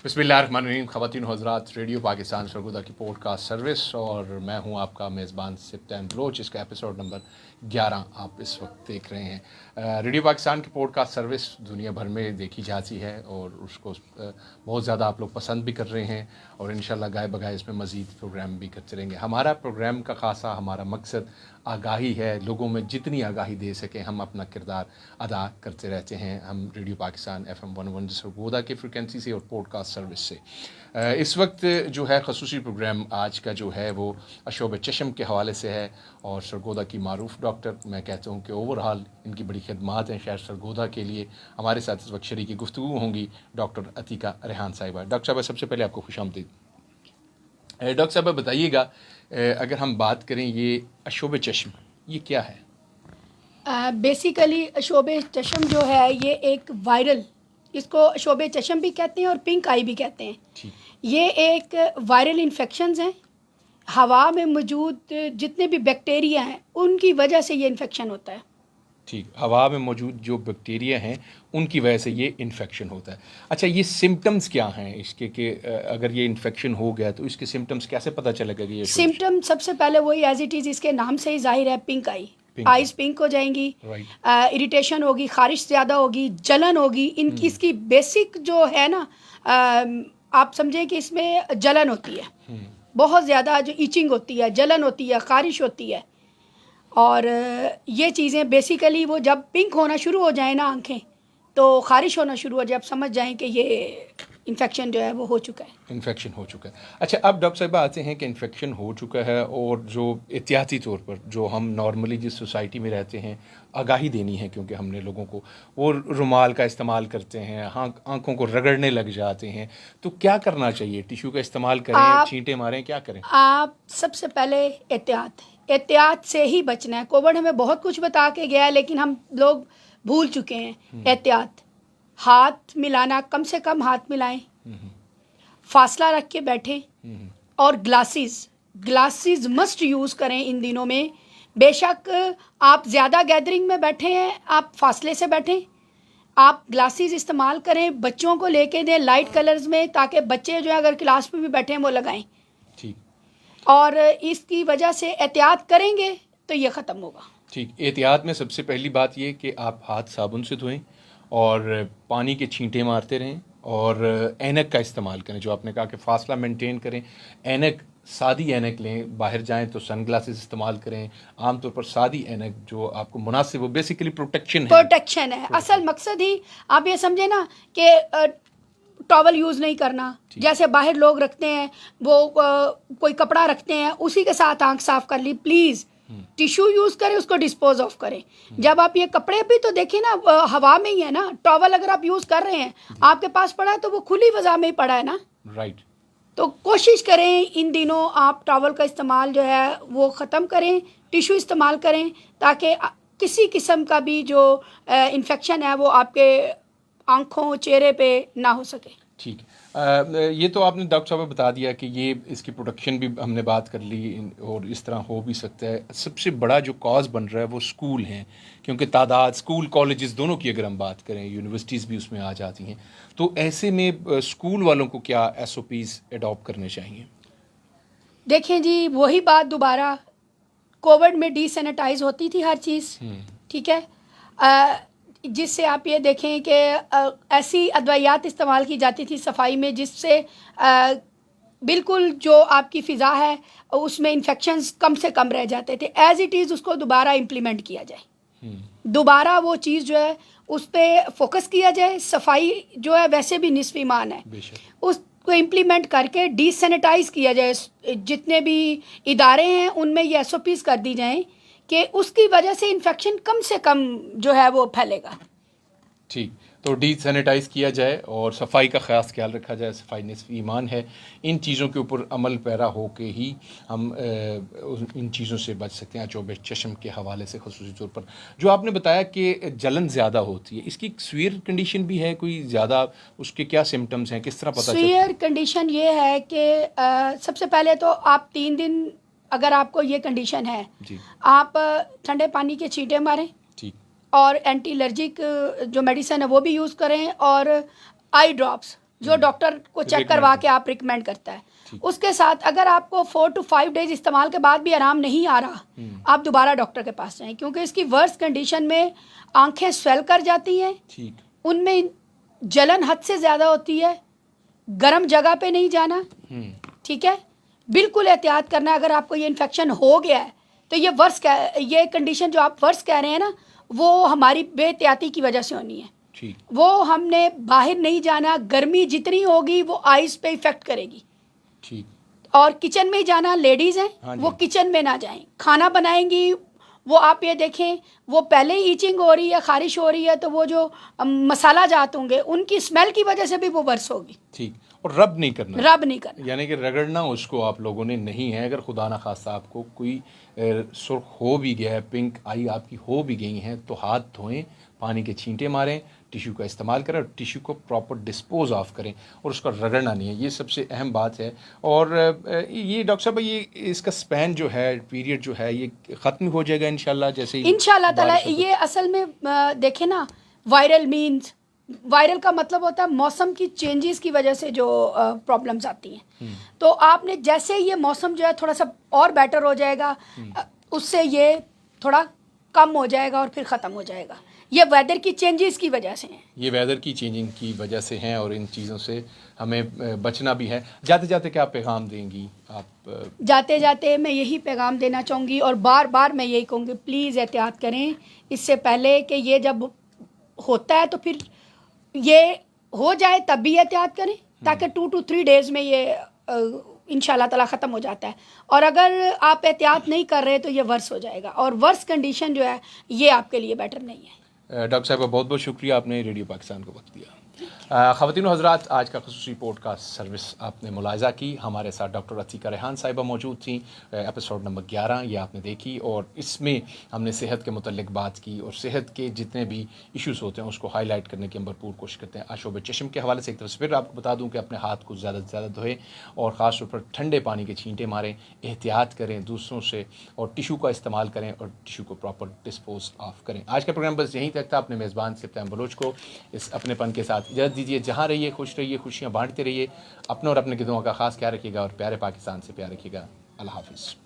बिस्मिल्लाहिर्रहमानिर्रहीम। ख़वातीन हज़रात, रेडियो पाकिस्तान सरगोदा की पॉडकास्ट सर्विस और मैं हूं आपका मेज़बान सिप्तान बलोच। इसका एपिसोड नंबर 11 आप इस वक्त देख रहे हैं। रेडियो पाकिस्तान की पॉडकास्ट सर्विस दुनिया भर में देखी जाती है और उसको बहुत ज़्यादा आप लोग पसंद भी कर रहे हैं और इंशाल्लाह गाय बगाए इसमें मज़ीद प्रोग्राम भी करते रहेंगे। हमारा प्रोग्राम का ख़ासा हमारा मकसद आगाही है, लोगों में जितनी आगाही दे सकें हम अपना किरदार अदा करते रहते हैं। हम रेडियो पाकिस्तान FM 101 सरगोदा की फ्रिक्वेंसी से और पॉडकास्ट सर्विस से इस वक्त जो है ख़ुसूसी प्रोग्राम आज का जो है वो अशोब चशम के हवाले से है और सरगोदा की मारूफ डॉक्टर, मैं कहता हूँ कि ओवरऑल इनकी बड़ी खिदमात हैं शायद सरगोदा के लिए। हमारे साथ इस वक्त शरीकी गुफ्तगू होंगी डॉक्टर अतीका रेहान साहिबा। डॉक्टर साहब, सबसे पहले आपको खुशामदीद। डॉक्टर साहब बताइएगा, अगर हम बात करें ये अशोब चश्म ये क्या है? बेसिकली अशोब चश्म जो है ये एक वायरल, इसको अशोब चश्म भी कहते हैं और पिंक आई भी कहते हैं। ये एक वायरल इन्फेक्शंस हैं। हवा में मौजूद जितने भी बैक्टीरिया हैं उनकी वजह से ये इन्फेक्शन होता है। ठीक, हवा में मौजूद जो बैक्टीरिया हैं उनकी वजह से ये इन्फेक्शन होता है। अच्छा, ये सिम्टम्स क्या हैं इसके कि अगर ये इन्फेक्शन हो गया तो इसके सिम्टम्स कैसे पता चलेगा कि ये सिम्टम सबसे पहले वही एज इट इज़ इसके नाम से ही जाहिर है, पिंक आई। आइज पिंक हो जाएंगी, इरिटेशन होगी, खारिश ज़्यादा होगी, जलन होगी। इसकी बेसिक जो है ना, आप समझें कि इसमें जलन होती है बहुत ज़्यादा, जो ईचिंग होती है, जलन होती है, खारिश होती है। और ये चीज़ें बेसिकली वो जब पिंक होना शुरू हो जाए ना आंखें, तो खारिश होना शुरू हो जाए, आप समझ जाएं कि ये इन्फेक्शन जो है वो हो चुका है। इन्फेक्शन हो चुका है। अच्छा, अब डॉक्टर साहब आते हैं कि इन्फेक्शन हो चुका है और जो एहतियाती तौर पर जो हम नॉर्मली जिस सोसाइटी में रहते हैं आगाही देनी है, क्योंकि हमने लोगों को वो रुमाल का इस्तेमाल करते हैं, आँखों को रगड़ने लग जाते हैं, तो क्या करना चाहिए? टिश्यू का इस्तेमाल करें, छींटे मारें, क्या करें? आप सबसे पहले एहतियात से ही बचना है। कोविड हमें बहुत कुछ बता के गया है लेकिन हम लोग भूल चुके हैं एहतियात। हाथ मिलाना, कम से कम हाथ मिलाएं, फासला रख के बैठें और ग्लासेस मस्ट यूज़ करें इन दिनों में। बेशक आप ज़्यादा गैदरिंग में बैठे हैं, आप फासले से बैठें, आप ग्लासेस इस्तेमाल करें, बच्चों को लेके दें लाइट कलर्स में, ताकि बच्चे जो है अगर क्लास में भी बैठे हैं वो लगाएं। ठीक, और इसकी वजह से एहतियात करेंगे तो ये ख़त्म होगा। ठीक, एहतियात में सबसे पहली बात ये कि आप हाथ साबुन से धोएं और पानी के छींटे मारते रहें और ऐनक का इस्तेमाल करें। जो आपने कहा कि फासला मेंटेन करें, ऐनक सादी ऐनक लें, बाहर जाएं तो सन ग्लासेस इस्तेमाल करें। आमतौर पर सादी ऐनक जो आपको मुनासिब, वो बेसिकली प्रोटेक्शन है। असल मकसद ही आप ये समझे ना कि टॉवल यूज़ नहीं करना। जैसे बाहर लोग रखते हैं, वो कोई कपड़ा रखते हैं उसी के साथ आंख साफ कर ली। प्लीज़ टिश्यू यूज़ करें, उसको डिस्पोज ऑफ करें। जब आप ये कपड़े भी तो देखिए ना, हवा में ही है ना। टॉवल अगर आप यूज़ कर रहे हैं, आपके पास पड़ा है तो वो खुली फजा में ही पड़ा है ना। राइट। तो कोशिश करें इन दिनों आप टॉवल का इस्तेमाल जो है वो ख़त्म करें, टिश्यू इस्तेमाल करें, ताकि किसी किस्म का भी जो इन्फेक्शन है वो आपके आँखों, चेहरे पे ना हो सके। ठीक, ये तो आपने डॉक्टर साहब बता दिया कि ये इसकी प्रोटेक्शन भी हमने बात कर ली और इस तरह हो भी सकता है। सबसे बड़ा जो कॉज बन रहा है वो स्कूल हैं, क्योंकि तादाद स्कूल कॉलेजेस दोनों की अगर हम बात करें, यूनिवर्सिटीज़ भी उसमें आ जाती हैं। तो ऐसे में स्कूल वालों को क्या SOPs अडॉप्ट करने चाहिए? देखें जी, वही बात दोबारा, कोविड में डिसैनिटाइज होती थी हर चीज़, ठीक है। जिससे आप ये देखें कि ऐसी अद्वियात इस्तेमाल की जाती थी सफाई में जिससे बिल्कुल जो आपकी फ़िज़ा है उसमें इन्फेक्शंस कम से कम रह जाते थे। एज इट इज़ उसको दोबारा इम्प्लीमेंट किया जाए, दोबारा वो चीज़ जो है उस पर फोकस किया जाए। सफाई जो है वैसे भी निस्फ़ ईमान है, उसको इम्प्लीमेंट करके डिसैनिटाइज किया जाए। जितने भी इदारे हैं उनमें ये SOPs कर दी जाएं कि उसकी वजह से इन्फेक्शन कम से कम जो है वो फैलेगा। ठीक, तो डिसैनिटाइज किया जाए और सफाई का ख़ास ख्याल रखा जाए। सफाई निस्फ़ ईमान है। इन चीज़ों के ऊपर अमल पैरा हो के ही हम इन चीज़ों से बच सकते हैं। अशोब चश्म के हवाले से ख़ुसूसी तौर पर जो आपने बताया कि जलन ज़्यादा होती है, इसकी सीवियर कंडीशन भी है कोई ज़्यादा? उसके क्या सिम्टम्स हैं, किस तरह पता चलता है? सीवियर कंडीशन ये है कि सबसे पहले तो आप 3 दिन अगर आपको ये कंडीशन है, आप ठंडे पानी के छींटे मारें और एंटी एलर्जिक जो मेडिसिन है वो भी यूज़ करें और आई ड्रॉप्स जो डॉक्टर को चेक करवा के आप रिकमेंड करता है। उसके साथ अगर आपको 4 to 5 डेज इस्तेमाल के बाद भी आराम नहीं आ रहा, आप दोबारा डॉक्टर के पास जाएं, क्योंकि इसकी वर्स्ट कंडीशन में आंखें स्वेल कर जाती हैं, उनमें जलन हद से ज़्यादा होती है, गर्म जगह पे नहीं जाना, ठीक है, बिल्कुल एहतियात करना। अगर आपको ये इन्फेक्शन हो गया है तो ये कंडीशन जो आप वर्स कह रहे हैं ना, वो हमारी बेहतियाती की वजह से होनी है। वो हमने बाहर नहीं जाना, गर्मी जितनी होगी वो आइज़ पे इफेक्ट करेगी। ठीक। और किचन में जाना, लेडीज़ हैं, हाँ, वो किचन में ना जाएं। खाना बनाएंगी, वो आप ये देखें, वो पहले ही ईचिंग हो रही है, खारिश हो रही है, तो वो जो मसाला जात होंगे उनकी स्मेल की वजह से भी वो वर्स होगी। ठीक। और रब नहीं करना, यानी कि रगड़ना उसको आप लोगों ने नहीं है। अगर खुदा ना खास्ता आपको कोई सुर्ख हो भी गया है, पिंक आई आपकी हो भी गई हैं, तो हाथ धोएं, पानी के छींटे मारें, टिश्यू का इस्तेमाल करें और टिश्यू को प्रॉपर डिस्पोज ऑफ करें और उसका रगड़ना नहीं है। ये सबसे अहम बात है। और ये डॉक्टर साहब, ये इसका स्पैन जो है, पीरियड जो है, ये ख़त्म हो जाएगा इंशाल्लाह, जैसे इंशाल्लाह ताला। ये असल में देखें ना, वायरल का मतलब होता है मौसम की चेंजेस की वजह से जो प्रॉब्लम्स आती हैं। तो आपने जैसे ये मौसम जो है थोड़ा सा और बेटर हो जाएगा, उससे ये थोड़ा कम हो जाएगा और फिर ख़त्म हो जाएगा। ये वेदर की चेंजेस की वजह से हैं, ये वेदर की चेंजिंग की वजह से हैं और इन चीज़ों से हमें बचना भी है। जाते जाते क्या पैगाम देंगी आप? जाते जाते मैं यही पैगाम देना चाहूँगी और बार बार मैं यही कहूँगी, प्लीज़ एहतियात करें इससे पहले कि ये जब होता है तो फिर ये हो जाए तब भी एहतियात करें, ताकि 2 to 3 डेज़ में ये इंशाल्लाह ताला ख़त्म हो जाता है। और अगर आप एहतियात नहीं कर रहे तो ये वर्स हो जाएगा, और वर्स कंडीशन जो है ये आपके लिए बेटर नहीं है। डॉक्टर साहब का बहुत बहुत शुक्रिया, आपने रेडियो पाकिस्तान को वक्त दिया। ख़वातीन और हज़रात, आज का ख़ुसूसी पॉडकास्ट सर्विस आपने मुलाहिज़ा की। हमारे साथ डॉक्टर अतीका रेहान साहिबा मौजूद थी। एपिसोड नंबर 11 ये आपने देखी और इसमें हमने सेहत के मुतल्लिक बात की और सेहत के जितने भी इश्यूज़ होते हैं उसको हाईलाइट करने की हम भरपूर कोशिश करते हैं। आशोब चश्म के हवाले से एक तरफ फिर आपको बता दूँ कि अपने हाथ को ज़्यादा से ज़्यादा धोएं और ख़ास तौर पर ठंडे पानी के छींटे मारें, एहतियात करें दूसरों से, और टिशू का इस्तेमाल करें और टिशू को प्रॉपर डिस्पोज ऑफ करें। आज का प्रोग्राम बस यहीं तक था। अपने मेज़बान सिप्तान बलोच को इस अपनेपन के साथ इजाज़त दीजिए। जहाँ रहिए खुश रहिए, खुशियाँ बांटते रहिए, अपने और अपने गिदों का खास ख्याल रखिएगा और प्यारे पाकिस्तान से प्यार रखिएगा। अल्लाह हाफ़िज़।